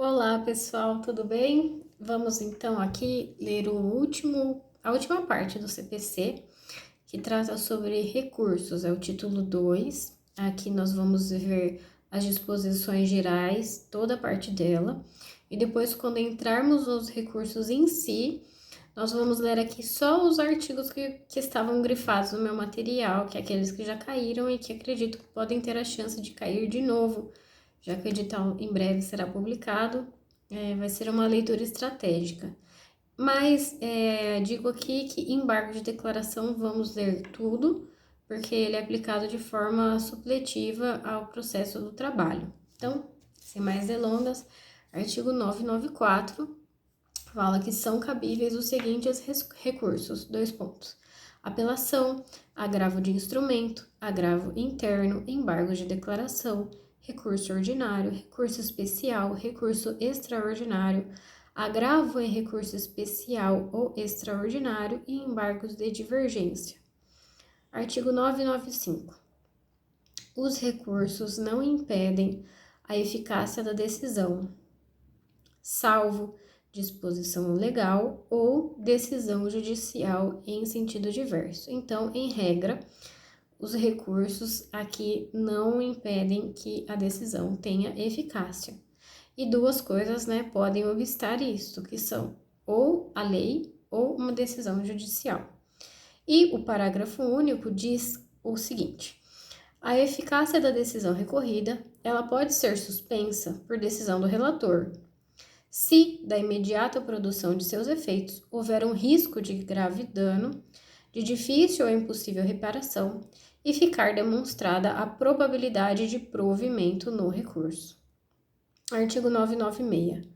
Olá, pessoal, tudo bem? Vamos então aqui ler a última parte do CPC, que trata sobre recursos, é o título 2. Aqui nós vamos ver as disposições gerais, toda a parte dela, e depois, quando entrarmos nos recursos em si, nós vamos ler aqui só os artigos que estavam grifados no meu material, que é aqueles que já caíram e que acredito que podem ter a chance de cair de novo, já que o edital em breve será publicado. Vai ser uma leitura estratégica. Mas digo aqui que embargo de declaração vamos ler tudo, porque ele é aplicado de forma supletiva ao processo do trabalho. Então, sem mais delongas, artigo 994 fala que são cabíveis os seguintes recursos, dois pontos. Apelação, agravo de instrumento, agravo interno, embargo de declaração, recurso ordinário, recurso especial, recurso extraordinário, agravo em recurso especial ou extraordinário e embargos de divergência. Artigo 995. Os recursos não impedem a eficácia da decisão, salvo disposição legal ou decisão judicial em sentido diverso. Então, em regra, os recursos aqui não impedem que a decisão tenha eficácia. E duas coisas, podem obstar isso, que são ou a lei ou uma decisão judicial. E o parágrafo único diz o seguinte: a eficácia da decisão recorrida, ela pode ser suspensa por decisão do relator, se, da imediata produção de seus efeitos, houver um risco de grave dano, de difícil ou impossível reparação, e ficar demonstrada a probabilidade de provimento no recurso. Artigo 996.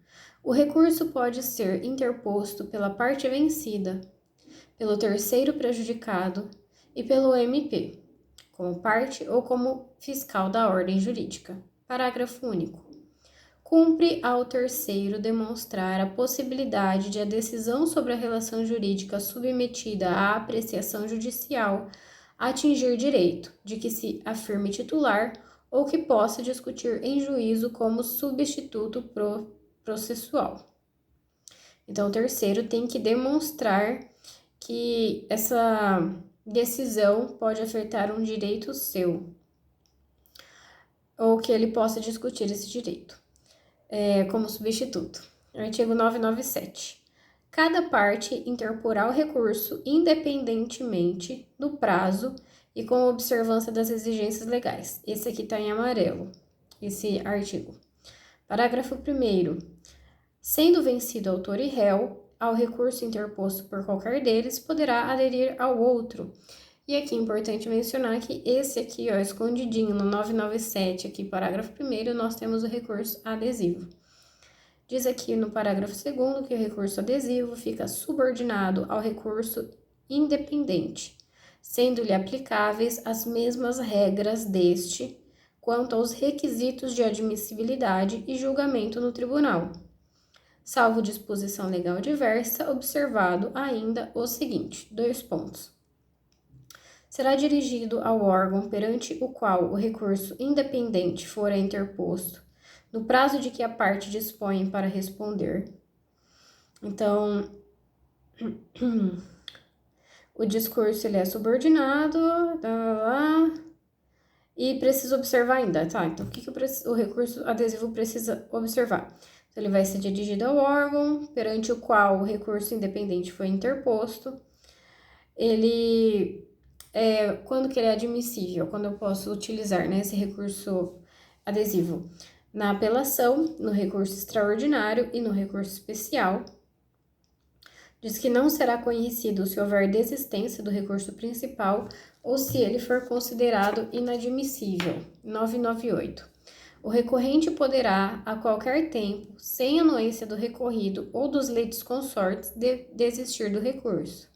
O recurso pode ser interposto pela parte vencida, pelo terceiro prejudicado e pelo MP, como parte ou como fiscal da ordem jurídica. Parágrafo único. Cumpre ao terceiro demonstrar a possibilidade de a decisão sobre a relação jurídica submetida à apreciação judicial atingir direito de que se afirme titular ou que possa discutir em juízo como substituto processual. Então, o terceiro tem que demonstrar que essa decisão pode afetar um direito seu, ou que ele possa discutir esse direito. Como substituto. Artigo 997. Cada parte interporá o recurso independentemente do prazo e com observância das exigências legais. Esse aqui está em amarelo, esse artigo. Parágrafo 1º. Sendo vencido autor e réu, ao recurso interposto por qualquer deles, poderá aderir ao outro. E aqui é importante mencionar que esse aqui, escondidinho no 997, aqui, parágrafo 1º, nós temos o recurso adesivo. Diz aqui no parágrafo 2º que o recurso adesivo fica subordinado ao recurso independente, sendo-lhe aplicáveis as mesmas regras deste quanto aos requisitos de admissibilidade e julgamento no tribunal, salvo disposição legal diversa, observado ainda o seguinte, dois pontos. Será dirigido ao órgão perante o qual o recurso independente fora interposto, no prazo de que a parte dispõe para responder. Então, o discurso ele é subordinado, e precisa observar ainda, tá? Então, o que o recurso adesivo precisa observar? Então, ele vai ser dirigido ao órgão perante o qual o recurso independente foi interposto. Ele quando que ele é admissível, quando eu posso utilizar esse recurso adesivo? Na apelação, no recurso extraordinário e no recurso especial. Diz que não será conhecido se houver desistência do recurso principal ou se ele for considerado inadmissível. 998. O recorrente poderá, a qualquer tempo, sem anuência do recorrido ou dos litisconsortes, desistir do recurso.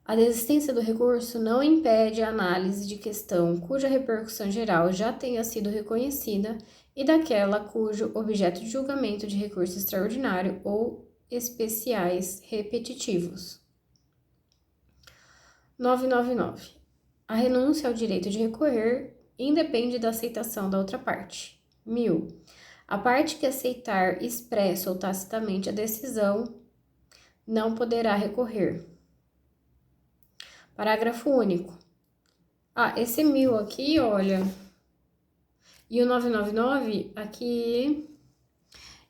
A desistência do recurso não impede a análise de questão cuja repercussão geral já tenha sido reconhecida e daquela cujo objeto de julgamento de recurso extraordinário ou especiais repetitivos. 999. A renúncia ao direito de recorrer independe da aceitação da outra parte. 1000. A parte que aceitar expressa ou tacitamente a decisão não poderá recorrer. Parágrafo único. Esse 1000 aqui, olha, e o 999 aqui,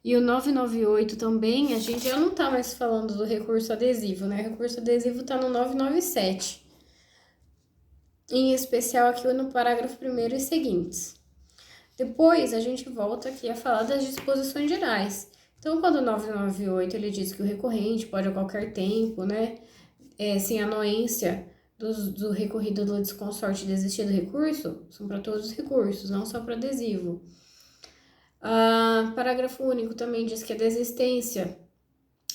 e o 998 também, a gente já não tá mais falando do recurso adesivo, né? O recurso adesivo tá no 997. Em especial aqui no parágrafo 1º e seguintes. Depois, a gente volta aqui a falar das disposições gerais. Então, quando o 998 ele diz que o recorrente pode a qualquer tempo, né, sem anuência do recorrido do litisconsorte desistir do recurso, são para todos os recursos, não só para adesivo. Parágrafo único também diz que a desistência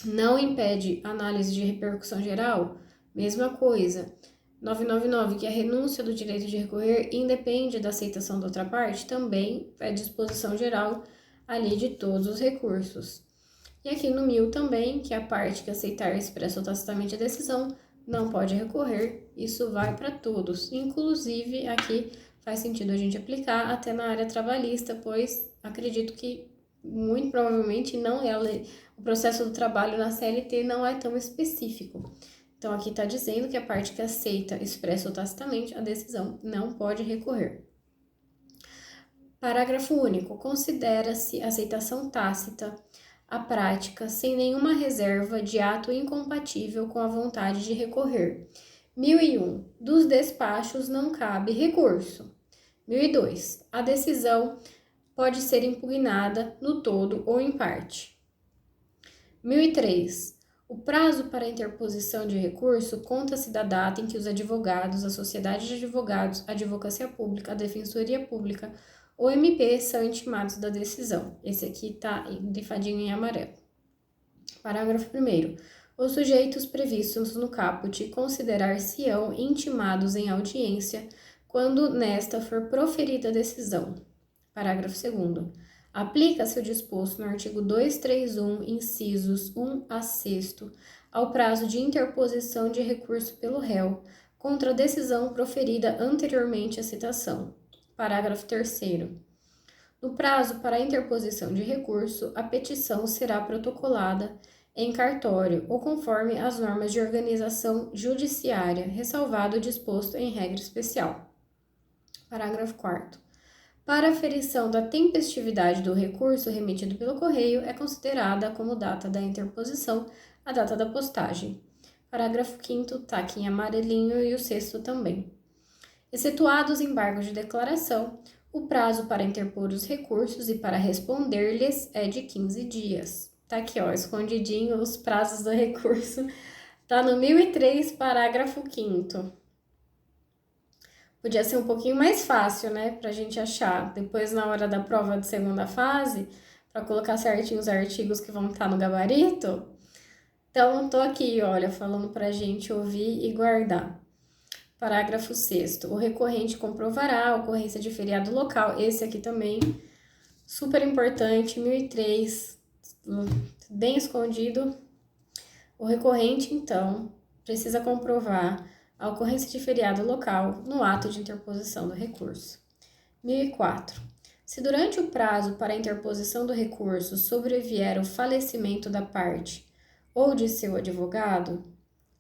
não impede análise de repercussão geral, mesma coisa. 999, que a renúncia do direito de recorrer independe da aceitação da outra parte, também é disposição geral ali de todos os recursos. E aqui no 1000 também, que a parte que aceitar expressa ou tacitamente a decisão não pode recorrer, isso vai para todos. Inclusive, aqui faz sentido a gente aplicar até na área trabalhista, pois acredito que muito provavelmente não é o processo do trabalho na CLT não é tão específico. Então, aqui está dizendo que a parte que aceita expressa ou tacitamente a decisão não pode recorrer. Parágrafo único. Considera-se aceitação tácita a prática sem nenhuma reserva de ato incompatível com a vontade de recorrer. 1001. Dos despachos não cabe recurso. 1002. A decisão pode ser impugnada no todo ou em parte. 1003. O prazo para a interposição de recurso conta-se da data em que os advogados, a Sociedade de Advogados, a Advocacia Pública, a Defensoria Pública ou MP são intimados da decisão. Esse aqui está grifadinho em amarelo. Parágrafo 1º. Os sujeitos previstos no caput considerar-se-ão intimados em audiência quando nesta for proferida a decisão. Parágrafo 2º. Aplica-se o disposto no artigo 231, incisos 1 a 6º, ao prazo de interposição de recurso pelo réu contra a decisão proferida anteriormente à citação. Parágrafo 3º. No prazo para a interposição de recurso, a petição será protocolada em cartório ou conforme as normas de organização judiciária, ressalvado o disposto em regra especial. Parágrafo 4º. Para aferição da tempestividade do recurso remetido pelo correio, é considerada como data da interposição a data da postagem. Parágrafo 5º, tá aqui em amarelinho e o 6º também. Excetuados embargos de declaração, o prazo para interpor os recursos e para responder-lhes é de 15 dias. Tá aqui, ó, escondidinho os prazos do recurso. Tá no 1003, parágrafo 5º. Podia ser um pouquinho mais fácil, né, pra gente achar. Depois, na hora da prova de segunda fase, para colocar certinho os artigos que vão estar no gabarito. Então, tô aqui, olha, falando pra gente ouvir e guardar. Parágrafo 6º. O recorrente comprovará a ocorrência de feriado local. Esse aqui também, super importante, 1003, bem escondido. O recorrente, então, precisa comprovar a ocorrência de feriado local no ato de interposição do recurso. 1004. Se durante o prazo para a interposição do recurso sobrevier o falecimento da parte ou de seu advogado,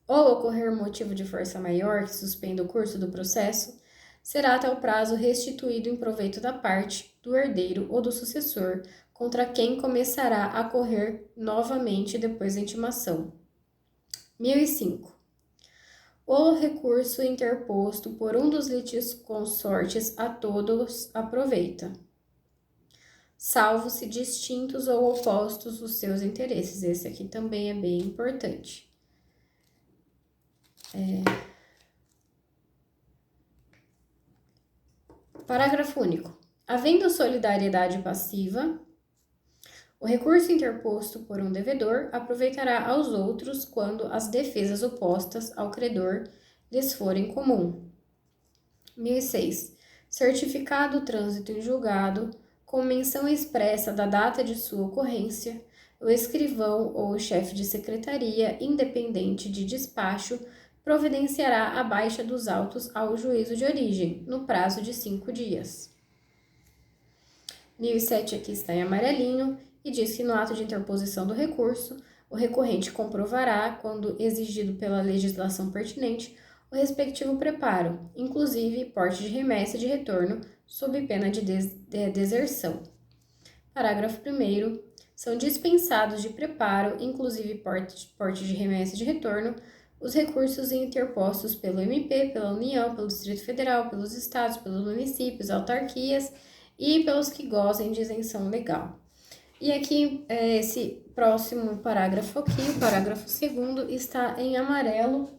ou ocorrer motivo de força maior que suspenda o curso do processo, será até o prazo restituído em proveito da parte, do herdeiro ou do sucessor, contra quem começará a correr novamente depois da intimação. 1005. O recurso interposto por um dos litisconsortes a todos aproveita, salvo se distintos ou opostos os seus interesses. Esse aqui também é bem importante. Parágrafo único. Havendo solidariedade passiva, o recurso interposto por um devedor aproveitará aos outros quando as defesas opostas ao credor lhes forem comum. 1006. Certificado o trânsito em julgado, com menção expressa da data de sua ocorrência, o escrivão ou o chefe de secretaria, independente de despacho, providenciará a baixa dos autos ao juízo de origem, no prazo de 5 dias. 1007 aqui está em amarelinho e diz que no ato de interposição do recurso, o recorrente comprovará, quando exigido pela legislação pertinente, o respectivo preparo, inclusive porte de remessa e de retorno, sob pena de deserção. Parágrafo 1º. São dispensados de preparo, inclusive porte de remessa e de retorno, os recursos interpostos pelo MP, pela União, pelo Distrito Federal, pelos estados, pelos municípios, autarquias e pelos que gozem de isenção legal. E aqui, esse próximo parágrafo aqui, o parágrafo 2º, está em amarelo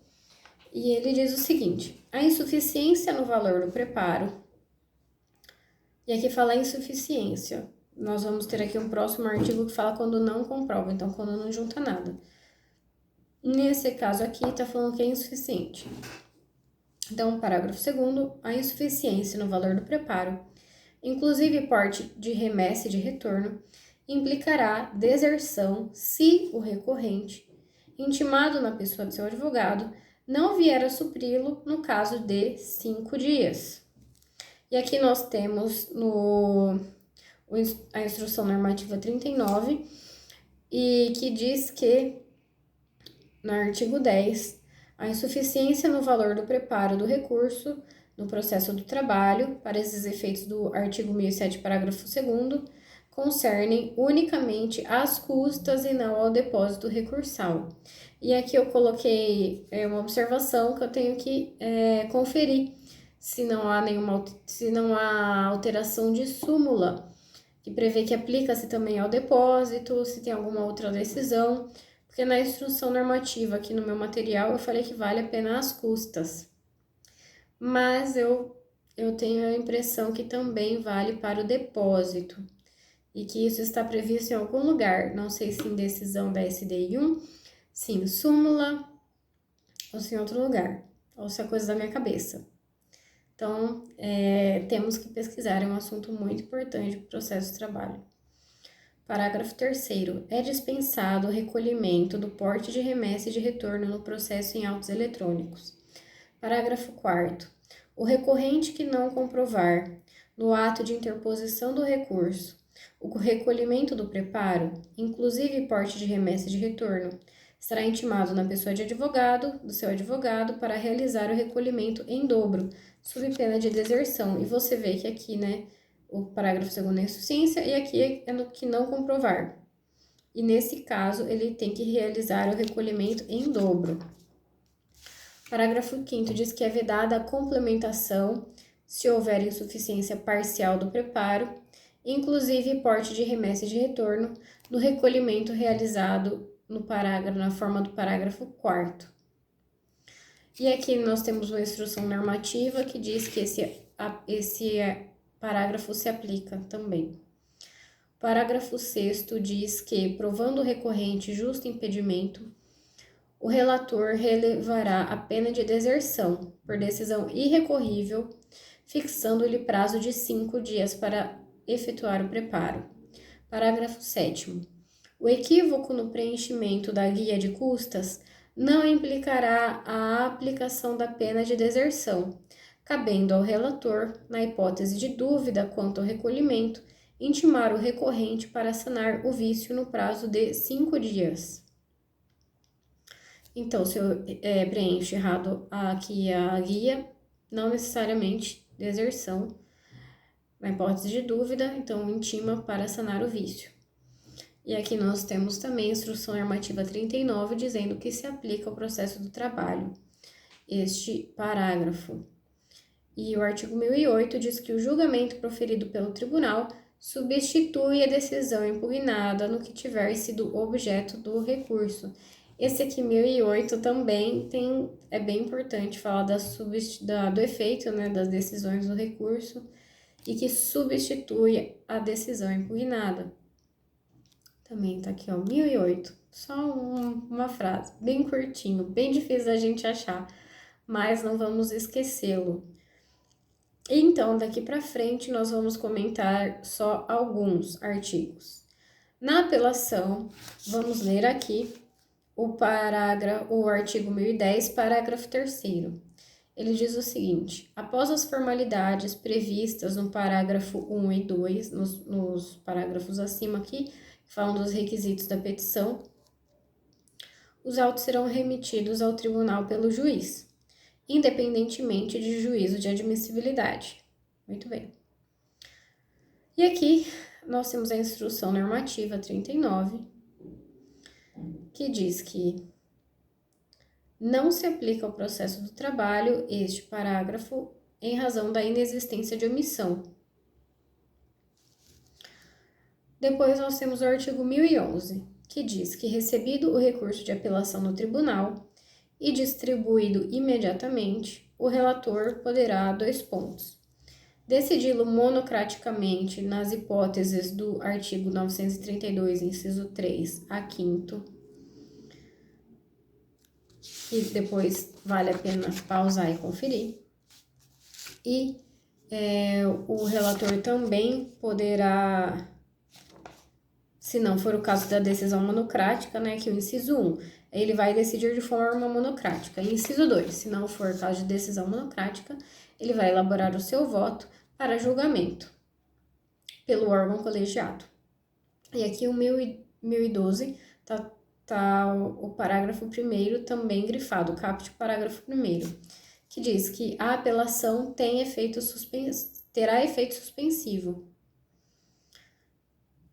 e ele diz o seguinte: a insuficiência no valor do preparo, e aqui fala insuficiência, nós vamos ter aqui um próximo artigo que fala quando não comprova, então quando não junta nada. Nesse caso aqui, está falando que é insuficiente. Então, parágrafo 2º, a insuficiência no valor do preparo, inclusive porte de remessa e de retorno, implicará deserção se o recorrente, intimado na pessoa de seu advogado, não vier a supri-lo no caso de 5 dias. E aqui nós temos a instrução normativa 39, e que diz que, no artigo 10, a insuficiência no valor do preparo do recurso no processo do trabalho, para esses efeitos do artigo 1007, parágrafo 2º, concernem unicamente às custas e não ao depósito recursal. E aqui eu coloquei uma observação que eu tenho que conferir se não há alteração de súmula, que prevê que aplica-se também ao depósito, se tem alguma outra decisão, porque na instrução normativa aqui no meu material eu falei que vale a pena as custas. Mas eu tenho a impressão que também vale para o depósito, e que isso está previsto em algum lugar, não sei se em decisão da SDI 1, se em súmula, ou se em outro lugar, ou se é coisa da minha cabeça. Então, temos que pesquisar, é um assunto muito importante para o processo de trabalho. Parágrafo 3º. É dispensado o recolhimento do porte de remessa e de retorno no processo em autos eletrônicos. Parágrafo 4º. O recorrente que não comprovar, no ato de interposição do recurso, o recolhimento do preparo, inclusive porte de remessa e de retorno, será intimado na pessoa de advogado, do seu advogado, para realizar o recolhimento em dobro, sob pena de deserção. E você vê que aqui, né, o parágrafo 2º é insuficiência e aqui é no que não comprovar. E nesse caso, ele tem que realizar o recolhimento em dobro. Parágrafo 5º diz que é vedada a complementação se houver insuficiência parcial do preparo, inclusive porte de remessa e de retorno, no recolhimento realizado na forma do parágrafo 4º. E aqui nós temos uma instrução normativa que diz que esse parágrafo se aplica também. Parágrafo 6º diz que, provando o recorrente justo impedimento, o relator relevará a pena de deserção, por decisão irrecorrível, fixando-lhe prazo de 5 dias para efetuar o preparo. Parágrafo 7º. O equívoco no preenchimento da guia de custas não implicará a aplicação da pena de deserção, cabendo ao relator, na hipótese de dúvida quanto ao recolhimento, intimar o recorrente para sanar o vício no prazo de 5 dias. Então, se eu preencho errado aqui a guia, não necessariamente deserção, na hipótese de dúvida, então intima para sanar o vício. E aqui nós temos também a instrução normativa 39, dizendo que se aplica ao processo do trabalho, este parágrafo. E o artigo 1008 diz que o julgamento proferido pelo tribunal substitui a decisão impugnada no que tiver sido objeto do recurso. Esse aqui, 1008, também é bem importante falar do efeito, né, das decisões do recurso, e que substitui a decisão impugnada. Também tá aqui, ó, 1008. Só uma frase, bem curtinho, bem difícil da gente achar, mas não vamos esquecê-lo. Então, daqui para frente, nós vamos comentar só alguns artigos. Na apelação, vamos ler aqui o artigo 1010, parágrafo 3º. ele diz o seguinte: após as formalidades previstas no parágrafo 1 e 2, nos parágrafos acima aqui, que falam dos requisitos da petição, os autos serão remetidos ao tribunal pelo juiz, independentemente de juízo de admissibilidade. Muito bem. E aqui nós temos a instrução normativa 39, que diz que não se aplica ao processo do trabalho este parágrafo em razão da inexistência de omissão. Depois nós temos o artigo 1011, que diz que recebido o recurso de apelação no tribunal e distribuído imediatamente, o relator poderá, decidi-lo monocraticamente nas hipóteses do artigo 932, inciso 3 a 5º, e depois vale a pena pausar e conferir. E o relator também poderá, se não for o caso da decisão monocrática, né, que é o inciso 1, ele vai decidir de forma monocrática. E inciso 2, se não for o caso de decisão monocrática, ele vai elaborar o seu voto para julgamento pelo órgão colegiado. E aqui o 1012 tá o parágrafo 1º também grifado, o caput parágrafo 1º, que diz que a apelação terá efeito suspensivo.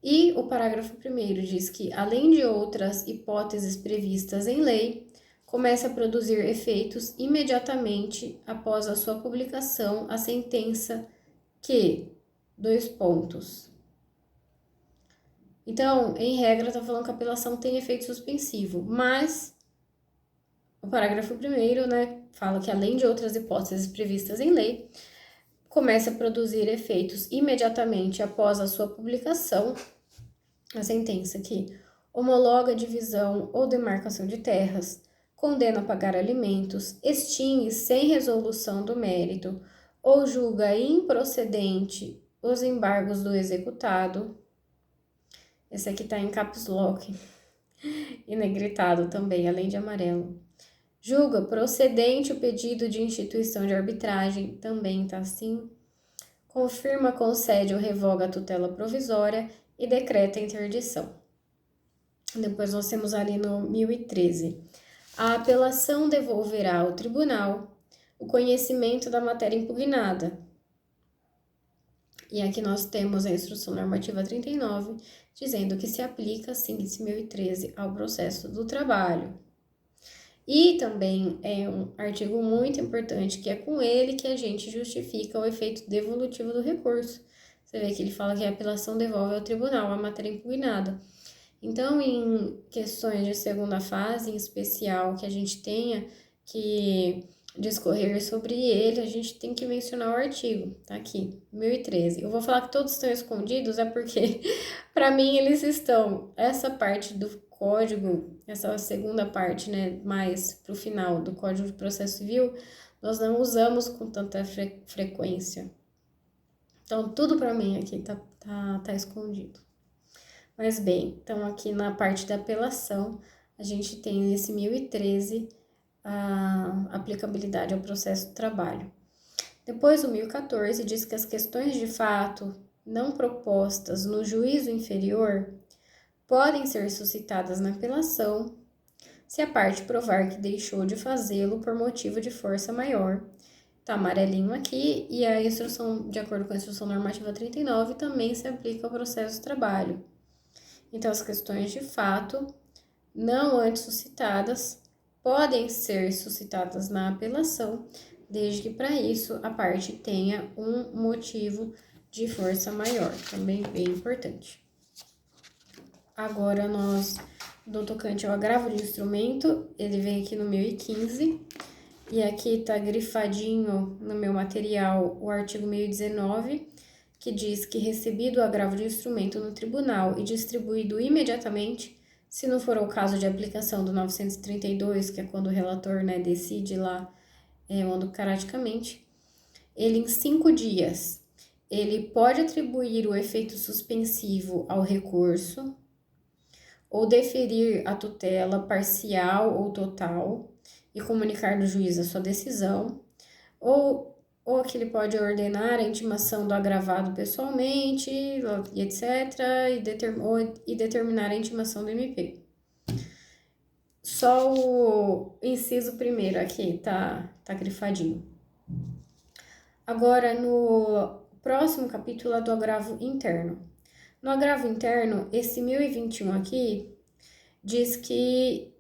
E o parágrafo 1º diz que, além de outras hipóteses previstas em lei, começa a produzir efeitos imediatamente após a sua publicação a sentença que, Então, em regra, está falando que a apelação tem efeito suspensivo, mas o parágrafo 1º, né, fala que, além de outras hipóteses previstas em lei, começa a produzir efeitos imediatamente após a sua publicação, a sentença que homologa a divisão ou demarcação de terras, condena a pagar alimentos, extingue sem resolução do mérito ou julga improcedente os embargos do executado. Esse aqui tá em caps lock e negritado também, além de amarelo. Julga procedente o pedido de instituição de arbitragem, também tá assim. Confirma, concede ou revoga a tutela provisória e decreta a interdição. Depois nós temos ali no 1013. A apelação devolverá ao tribunal o conhecimento da matéria impugnada. E aqui nós temos a instrução normativa 39, dizendo que se aplica, sim, esse 1013 ao processo do trabalho. E também é um artigo muito importante, que é com ele que a gente justifica o efeito devolutivo do recurso. Você vê que ele fala que a apelação devolve ao tribunal a matéria impugnada. Então, em questões de segunda fase, em especial, que a gente tenha que discorrer sobre ele, a gente tem que mencionar o artigo, tá aqui, 1013. Eu vou falar que todos estão escondidos, é porque, para mim, eles estão. Essa parte do código, essa segunda parte, né, mais pro final do Código de Processo Civil, nós não usamos com tanta frequência. Então, tudo para mim aqui tá escondido. Mas bem, então aqui na parte da apelação, a gente tem nesse 1013 a aplicabilidade ao processo do trabalho. Depois o 1014 diz que as questões de fato não propostas no juízo inferior podem ser suscitadas na apelação se a parte provar que deixou de fazê-lo por motivo de força maior. Tá amarelinho aqui, e a instrução, de acordo com a instrução normativa 39, também se aplica ao processo do trabalho. Então, as questões de fato não antes suscitadas podem ser suscitadas na apelação, desde que para isso a parte tenha um motivo de força maior, também bem importante. Agora, no tocante ao agravo de instrumento, ele vem aqui no 1015, e aqui tá grifadinho no meu material o artigo 1019, que diz que recebido o agravo de instrumento no tribunal e distribuído imediatamente, se não for o caso de aplicação do 932, que é quando o relator, né, decide lá monocraticamente, ele em 5 dias, ele pode atribuir o efeito suspensivo ao recurso, ou deferir a tutela parcial ou total e comunicar no juiz a sua decisão, ou que ele pode ordenar a intimação do agravado pessoalmente, e etc., e determinar a intimação do MP. Só o inciso primeiro aqui tá grifadinho. Agora, no próximo capítulo é do agravo interno. No agravo interno, esse 1021 aqui diz que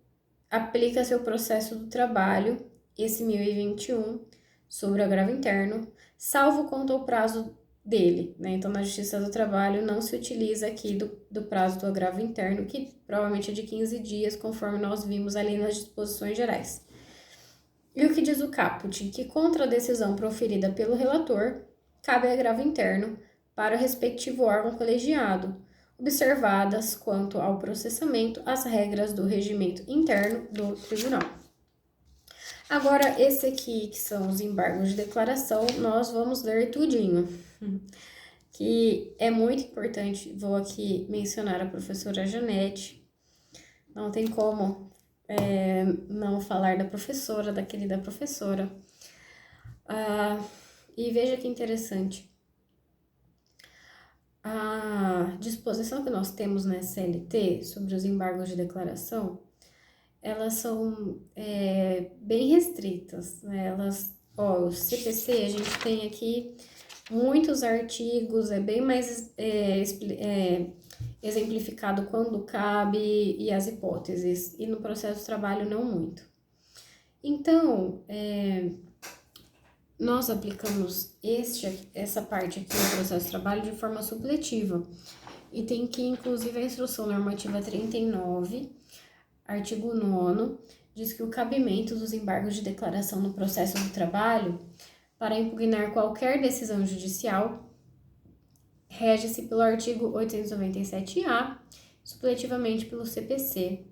aplica-se o processo do trabalho, esse 1021, sobre o agravo interno, salvo quanto ao prazo dele, né? Então, na Justiça do Trabalho, não se utiliza aqui do prazo do agravo interno, que provavelmente é de 15 dias, conforme nós vimos ali nas disposições gerais. E o que diz o caput? Que contra a decisão proferida pelo relator, cabe agravo interno para o respectivo órgão colegiado, observadas quanto ao processamento as regras do regimento interno do tribunal. Agora, esse aqui, que são os embargos de declaração, nós vamos ler tudinho, que é muito importante. Vou aqui mencionar a professora Janete, não tem como não falar da professora, da querida professora. E veja que interessante. A disposição que nós temos na CLT sobre os embargos de declaração, elas são bem restritas, né? O CPC, a gente tem aqui muitos artigos, é bem mais exemplificado quando cabe e as hipóteses, e no processo de trabalho não muito. Então, nós aplicamos essa parte aqui no processo de trabalho de forma supletiva, e tem que, inclusive, a Instrução Normativa 39, artigo 9º, diz que o cabimento dos embargos de declaração no processo do trabalho para impugnar qualquer decisão judicial rege-se pelo artigo 897-A, supletivamente pelo CPC,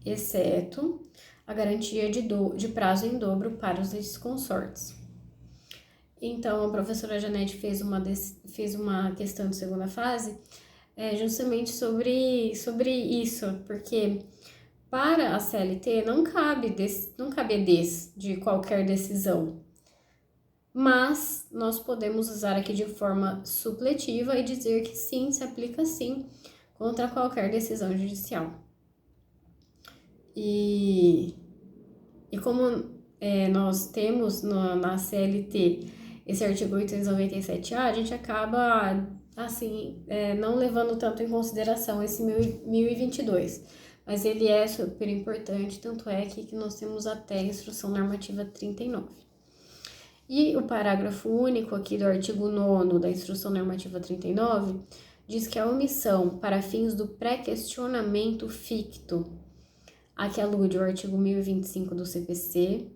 exceto a garantia de prazo em dobro para os litisconsortes. Então, a professora Janete fez uma questão de segunda fase justamente sobre isso, porque para a CLT não cabe de qualquer decisão, mas nós podemos usar aqui de forma supletiva e dizer que sim, se aplica sim contra qualquer decisão judicial. E como nós temos na CLT esse artigo 897-A, a gente acaba, assim, não levando tanto em consideração esse 1022, mas ele é super importante, tanto é que nós temos até a Instrução Normativa 39. E o parágrafo único aqui do artigo 9º da Instrução Normativa 39 diz que a omissão para fins do pré-questionamento ficto, a que alude o artigo 1025 do CPC,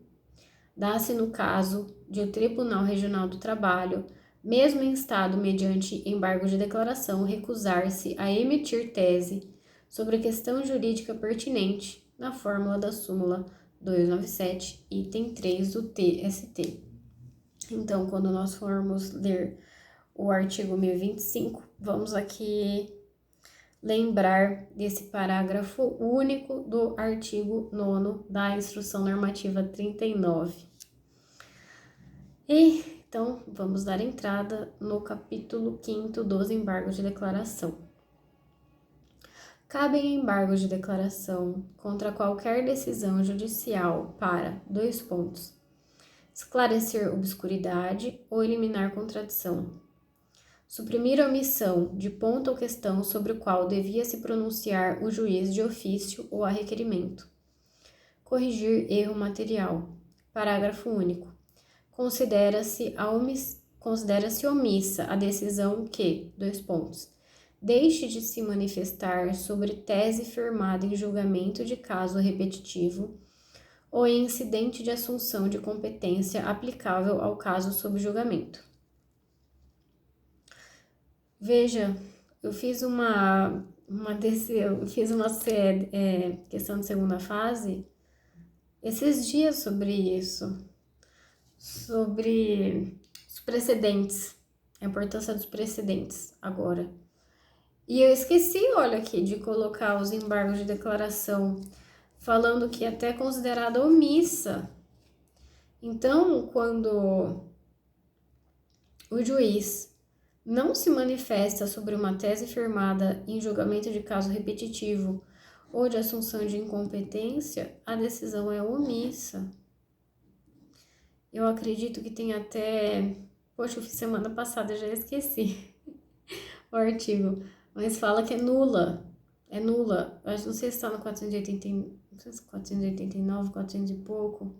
dá-se no caso de o Tribunal Regional do Trabalho, mesmo em estado mediante embargo de declaração, recusar-se a emitir tese sobre questão jurídica pertinente na fórmula da súmula 297, item 3 do TST. Então, quando nós formos ler o artigo 1025, vamos aqui lembrar desse parágrafo único do artigo 9º da Instrução Normativa 39. Então, vamos dar entrada no capítulo 5º dos embargos de declaração. Cabem embargos de declaração contra qualquer decisão judicial para, esclarecer obscuridade ou eliminar contradição, suprimir a omissão de ponto ou questão sobre o qual devia se pronunciar o juiz de ofício ou a requerimento, corrigir erro material. Parágrafo único. Considera-se omissa a decisão que, deixe de se manifestar sobre tese firmada em julgamento de caso repetitivo ou em incidente de assunção de competência aplicável ao caso sob julgamento. Veja, eu fiz uma questão de segunda fase esses dias sobre isso, sobre os precedentes, a importância dos precedentes agora. E eu esqueci, olha aqui, de colocar os embargos de declaração, falando que até é considerada omissa. Então, quando o juiz não se manifesta sobre uma tese firmada em julgamento de caso repetitivo ou de assunção de incompetência, a decisão é omissa. Eu acredito que tem até... Poxa, eu fiz semana passada, já esqueci o artigo, mas fala que é nula. É nula. Eu não sei se está no 480, não sei se 489, 400 e pouco.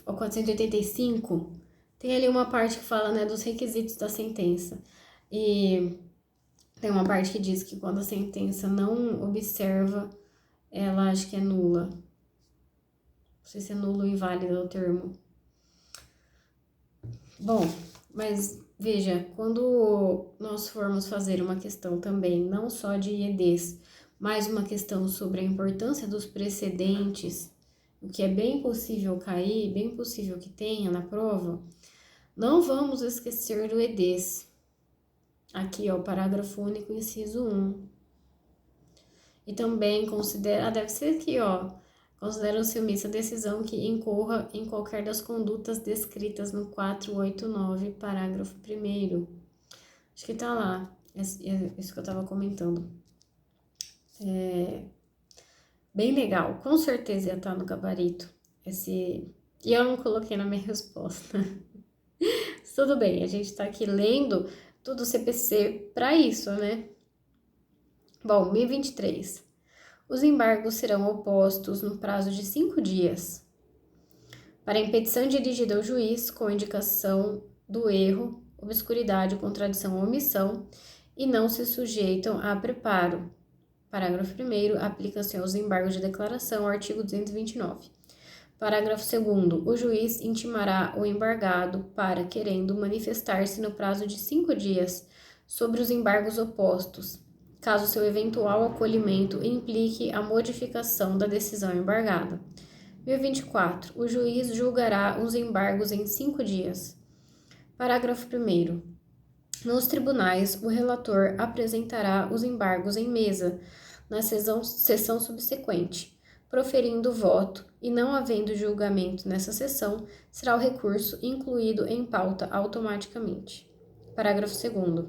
Ou 485. Tem ali uma parte que fala, né, dos requisitos da sentença. E tem uma parte que diz que quando a sentença não observa, ela acho que é nula. Não sei se é nulo ou inválido o termo. Bom, mas veja, quando nós formos fazer uma questão também, não só de IEDs, mas uma questão sobre a importância dos precedentes, o que é bem possível cair, bem possível que tenha na prova, não vamos esquecer do EDs. Aqui, ó, parágrafo único, inciso 1. E também considera, deve ser aqui, ó, considera-se omissa a decisão que incorra em qualquer das condutas descritas no 489, parágrafo 1º. Acho que tá lá, é isso que eu tava comentando. Bem legal, com certeza ia estar no gabarito. E eu não coloquei na minha resposta. Tudo bem, a gente tá aqui lendo tudo CPC para isso, né? Bom, 1023. Os embargos serão opostos no prazo de 5 dias. Para impetição dirigida ao juiz com indicação do erro, obscuridade, contradição ou omissão e não se sujeitam a preparo. Parágrafo 1º, aplica-se aos embargos de declaração, artigo 229. Parágrafo 2º, o juiz intimará o embargado para, querendo, manifestar-se no prazo de 5 dias sobre os embargos opostos, caso seu eventual acolhimento implique a modificação da decisão embargada. 1024. O juiz julgará os embargos em 5 dias. Parágrafo 1º. Nos tribunais, o relator apresentará os embargos em mesa, na sessão subsequente. Proferindo voto e não havendo julgamento nessa sessão, será o recurso incluído em pauta automaticamente. Parágrafo 2º.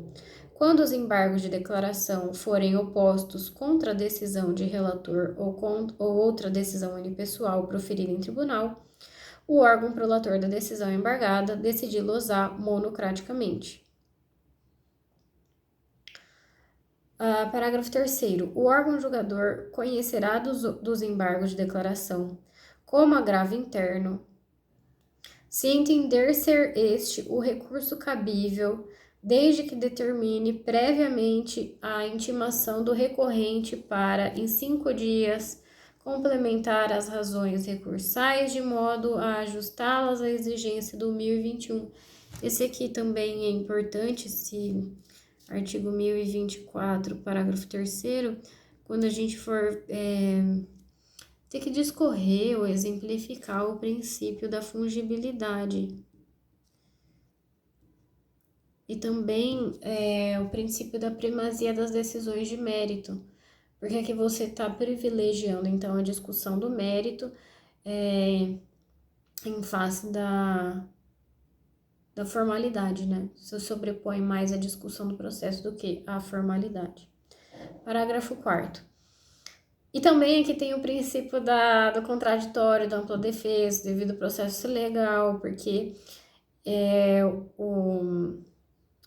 Quando os embargos de declaração forem opostos contra a decisão de relator ou outra decisão unipessoal proferida em tribunal, o órgão prolator da decisão embargada decidi-los-á monocraticamente. Parágrafo 3º. O órgão julgador conhecerá dos embargos de declaração como agravo interno, se entender ser este o recurso cabível, desde que determine previamente a intimação do recorrente para, em 5 dias, complementar as razões recursais de modo a ajustá-las à exigência do 1021. Esse aqui também é importante, esse artigo 1024, parágrafo 3º, quando a gente for ter que discorrer ou exemplificar o princípio da fungibilidade. E também o princípio da primazia das decisões de mérito, porque aqui você está privilegiando, então, a discussão do mérito em face da formalidade, né? Se sobrepõe mais a discussão do processo do que a formalidade. Parágrafo 4º. E também aqui tem o princípio do contraditório, da ampla defesa, devido ao processo legal, porque o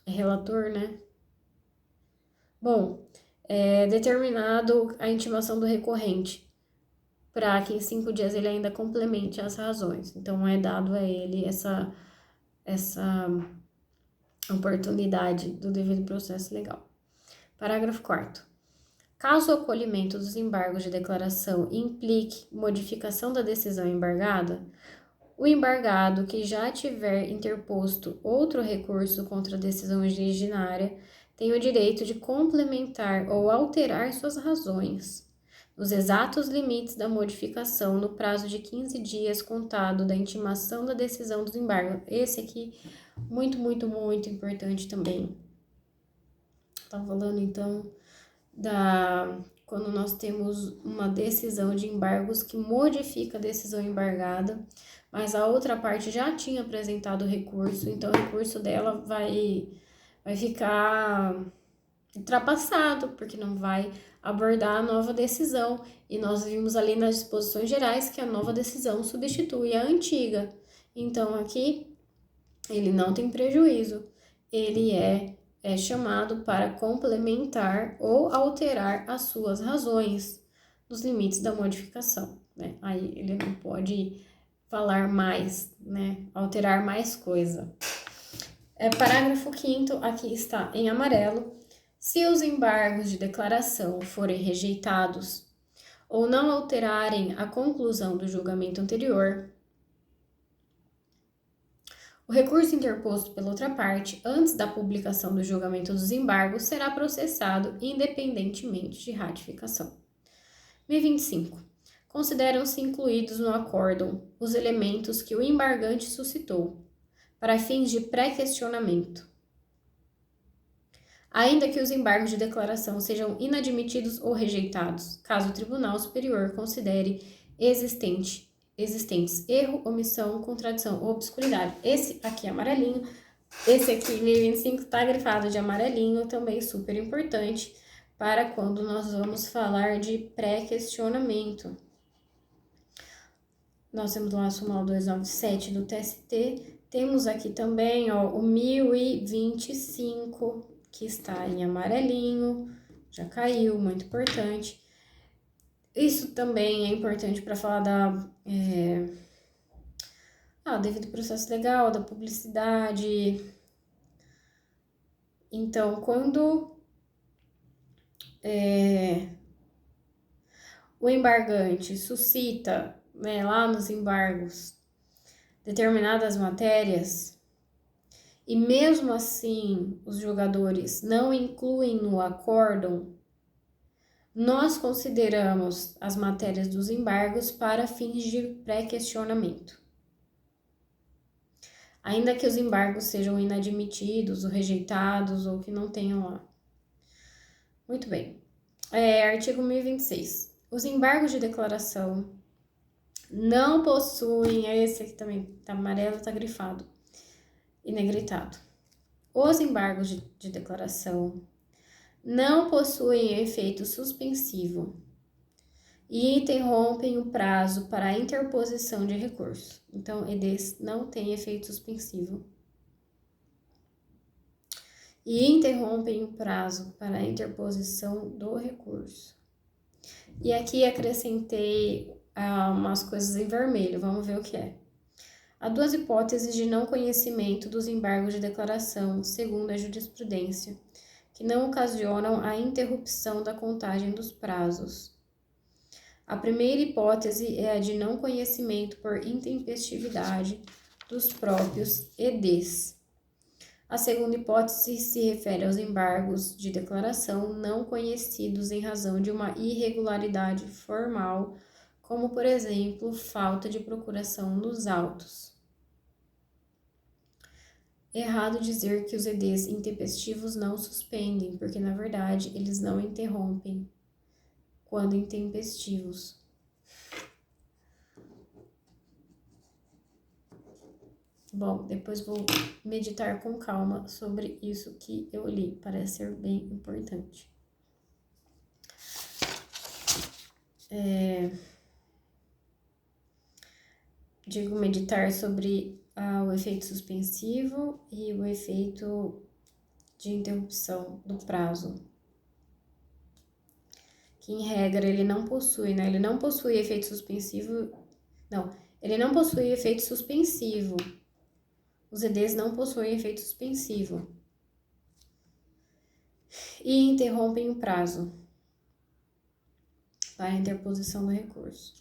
relator, né? Bom, é determinado a intimação do recorrente, para que em 5 dias ele ainda complemente as razões. Então, é dado a ele essa oportunidade do devido processo legal. Parágrafo 4º. Caso o acolhimento dos embargos de declaração implique modificação da decisão embargada, o embargado que já tiver interposto outro recurso contra a decisão originária tem o direito de complementar ou alterar suas razões, nos exatos limites da modificação, no prazo de 15 dias contado da intimação da decisão dos embargos. Esse aqui, muito, muito, muito importante também. Tá falando, então, quando nós temos uma decisão de embargos que modifica a decisão embargada, mas a outra parte já tinha apresentado o recurso, então o recurso dela vai ficar ultrapassado, porque não vai abordar a nova decisão. E nós vimos ali nas disposições gerais que a nova decisão substitui a antiga. Então, aqui, ele não tem prejuízo, ele é chamado para complementar ou alterar as suas razões nos limites da modificação, né? Aí ele não pode falar mais, né? Alterar mais coisa. Parágrafo 5º, aqui está em amarelo. Se os embargos de declaração forem rejeitados ou não alterarem a conclusão do julgamento anterior, o recurso interposto pela outra parte, antes da publicação do julgamento dos embargos, será processado independentemente de ratificação. 1025. Consideram-se incluídos no acórdão os elementos que o embargante suscitou, para fins de pré-questionamento, ainda que os embargos de declaração sejam inadmitidos ou rejeitados, caso o Tribunal Superior considere existentes erro, omissão, contradição ou obscuridade. Esse aqui é amarelinho, esse aqui, 1025, está grifado de amarelinho, também super importante para quando nós vamos falar de pré-questionamento. Nós temos lá a súmula 297 do TST, temos aqui também o 1025, que está em amarelinho, já caiu, muito importante. Isso também é importante para falar devido processo legal, da publicidade. Então, quando o embargante suscita, né, lá nos embargos, determinadas matérias, e mesmo assim os julgadores não incluem no acórdão, nós consideramos as matérias dos embargos para fins de pré-questionamento, ainda que os embargos sejam inadmitidos ou rejeitados ou que não tenham lá. Muito bem. Artigo 1026. Os embargos de declaração não possuem, esse aqui também tá amarelo, tá grifado e negritado. Os embargos de declaração não possuem efeito suspensivo e interrompem o prazo para a interposição de recurso. Então, EDs não tem efeito suspensivo e interrompem o prazo para a interposição do recurso. E aqui acrescentei umas coisas em vermelho, vamos ver o que é. Há duas hipóteses de não conhecimento dos embargos de declaração, segundo a jurisprudência, que não ocasionam a interrupção da contagem dos prazos. A primeira hipótese é a de não conhecimento por intempestividade dos próprios EDs. A segunda hipótese se refere aos embargos de declaração não conhecidos em razão de uma irregularidade formal, como, por exemplo, falta de procuração nos autos. Errado dizer que os EDs intempestivos não suspendem, porque, na verdade, eles não interrompem quando intempestivos. Bom, depois vou meditar com calma sobre isso que eu li, parece ser bem importante. Digo meditar sobre o efeito suspensivo e o efeito de interrupção do prazo, que em regra ele não possui, né? Ele não possui efeito suspensivo, ele não possui efeito suspensivo. Os EDs não possuem efeito suspensivo e interrompem o prazo para a interposição do recurso.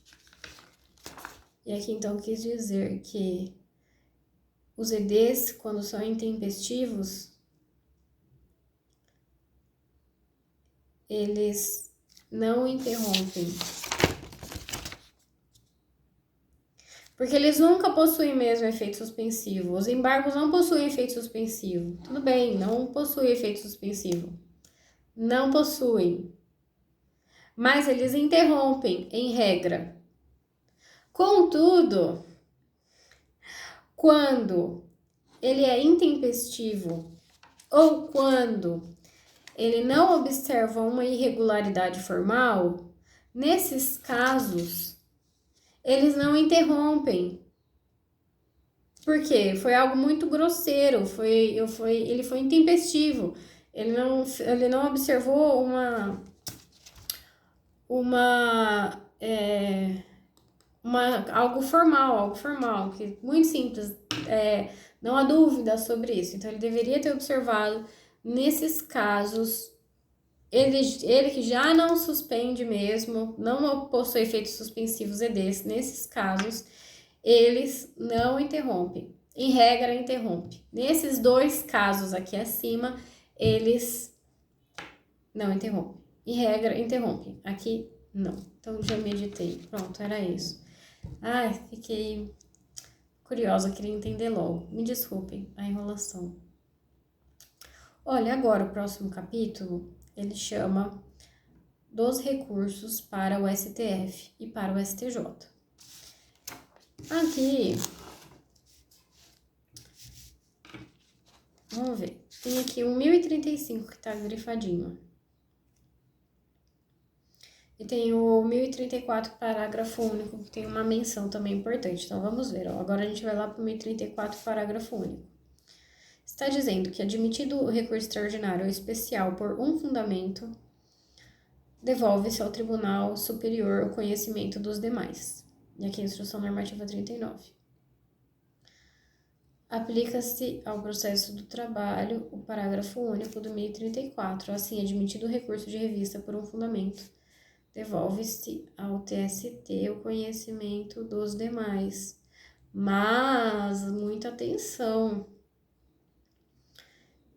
E aqui então quis dizer que os EDs, quando são intempestivos, eles não interrompem, porque eles nunca possuem mesmo efeito suspensivo. Os embargos não possuem efeito suspensivo. Tudo bem, não possui efeito suspensivo. Não possuem. mas eles interrompem, em regra. Contudo, quando ele é intempestivo ou quando ele não observa uma irregularidade formal, nesses casos, eles não interrompem. Por quê? Foi algo muito grosseiro, ele foi intempestivo. Ele não observou algo formal, que muito simples, não há dúvida sobre isso. Então, ele deveria ter observado, nesses casos, ele que já não suspende mesmo, não possui efeitos suspensivos nesses casos, eles não interrompem. Em regra, interrompe. Nesses 2 casos aqui acima, eles não interrompem. Em regra, interrompem. Aqui, não. Então, já meditei. Pronto, era isso. Ai, fiquei curiosa, queria entender logo. Me desculpem a enrolação. Olha, agora o próximo capítulo, ele chama dos recursos para o STF e para o STJ. Aqui, vamos ver, tem aqui o 1035 que tá grifadinho. E tem o 1034, parágrafo único, que tem uma menção também importante. Então, vamos ver. Ó. Agora, a gente vai lá para o 1034, parágrafo único. Está dizendo que, admitido o recurso extraordinário ou especial por um fundamento, devolve-se ao Tribunal Superior o conhecimento dos demais. E aqui a Instrução Normativa 39. Aplica-se ao processo do trabalho o parágrafo único do 1034. Assim, admitido o recurso de revista por um fundamento, devolve-se ao TST o conhecimento dos demais. Mas, muita atenção.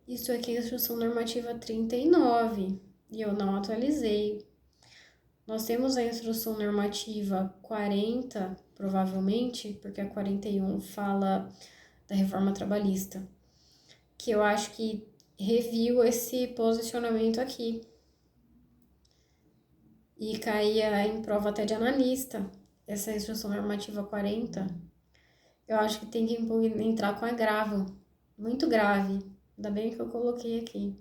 Isso aqui é a Instrução Normativa 39 e eu não atualizei. Nós temos a Instrução Normativa 40, provavelmente, porque a 41 fala da reforma trabalhista, que eu acho que reviu esse posicionamento aqui. E caía em prova até de analista, essa Instrução Normativa 40. Eu acho que tem que entrar com agravo, muito grave. Ainda bem que eu coloquei aqui.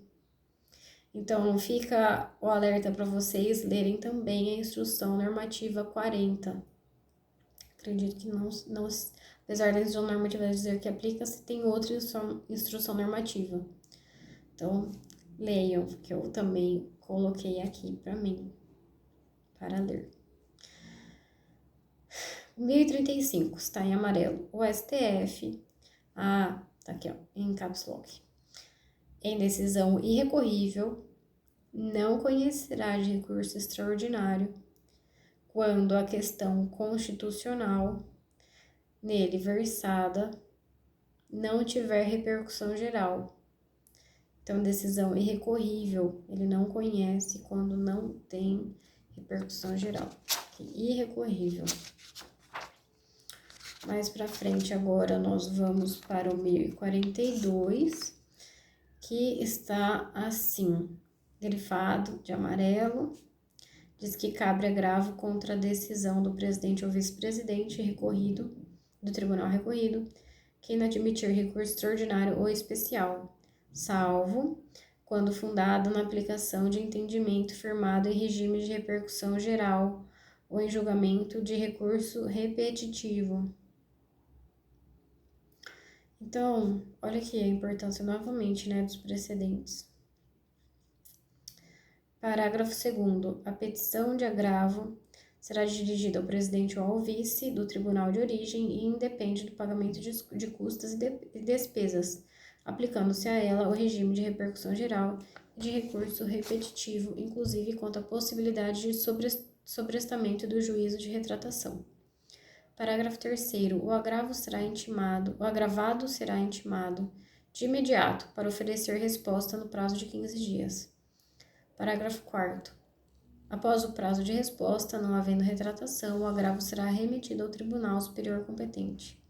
Então, fica o alerta para vocês lerem também a Instrução Normativa 40. Acredito que não apesar da Instrução Normativa dizer que aplica-se, tem outra instrução normativa. Então, leiam, que eu também coloquei aqui para mim, para ler. 1035, está em amarelo. O STF, tá aqui, ó, em caps lock. Em decisão irrecorrível, não conhecerá de recurso extraordinário quando a questão constitucional nele versada não tiver repercussão geral. Então, decisão irrecorrível, ele não conhece quando não tem repercussão geral. Irrecorrível. Mais para frente, agora, nós vamos para o 1042, que está assim, grifado de amarelo, diz que cabe agravo contra a decisão do presidente ou vice-presidente recorrido, do tribunal recorrido, que inadmitir recurso extraordinário ou especial, salvo quando fundado na aplicação de entendimento firmado em regime de repercussão geral ou em julgamento de recurso repetitivo. Então, olha aqui a importância novamente, né, dos precedentes. Parágrafo 2º. A petição de agravo será dirigida ao presidente ou ao vice do tribunal de origem e independe do pagamento de custas e despesas, aplicando-se a ela o regime de repercussão geral e de recurso repetitivo, inclusive quanto à possibilidade de sobrestamento do juízo de retratação. Parágrafo 3º. O agravado será intimado de imediato para oferecer resposta no prazo de 15 dias. Parágrafo 4º. Após o prazo de resposta, não havendo retratação, o agravo será remetido ao Tribunal Superior competente.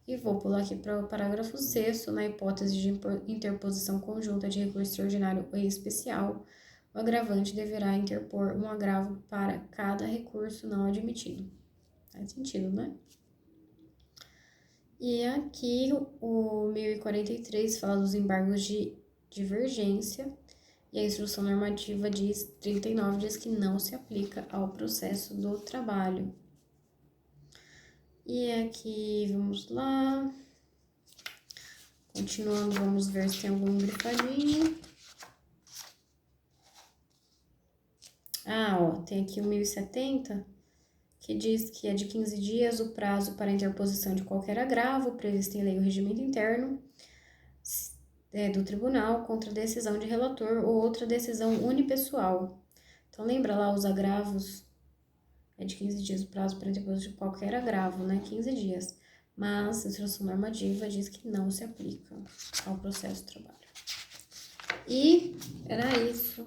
E vou pular aqui para o parágrafo 6º, na hipótese de interposição conjunta de recurso extraordinário e especial, o agravante deverá interpor um agravo para cada recurso não admitido. Faz sentido, né? E aqui o 1043 fala dos embargos de divergência e a instrução normativa 39 diz que não se aplica ao processo do trabalho. E aqui, vamos lá. Continuando, vamos ver se tem algum grifadinho. Tem aqui o 1070, que diz que é de 15 dias o prazo para interposição de qualquer agravo previsto em lei ou regimento interno do tribunal contra decisão de relator ou outra decisão unipessoal. Então, lembra lá os agravos? É de 15 dias o prazo para interposição de qualquer agravo, né? 15 dias. Mas a instrução normativa diz que não se aplica ao processo de trabalho. E era isso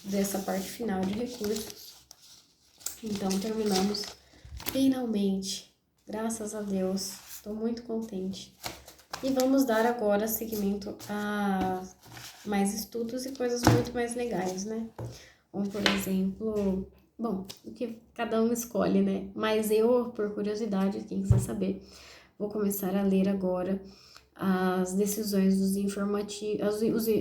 dessa parte final de recursos. Então, terminamos finalmente. Graças a Deus. Estou muito contente. E vamos dar agora seguimento a mais estudos e coisas muito mais legais, né? Como, por exemplo, bom, o que cada um escolhe, né? Mas eu, por curiosidade, quem quiser saber, vou começar a ler agora as decisões dos informativos, as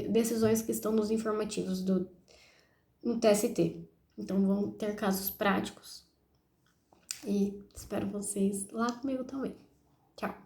decisões que estão nos informativos no TST. Então, vão ter casos práticos e espero vocês lá comigo também. Tchau!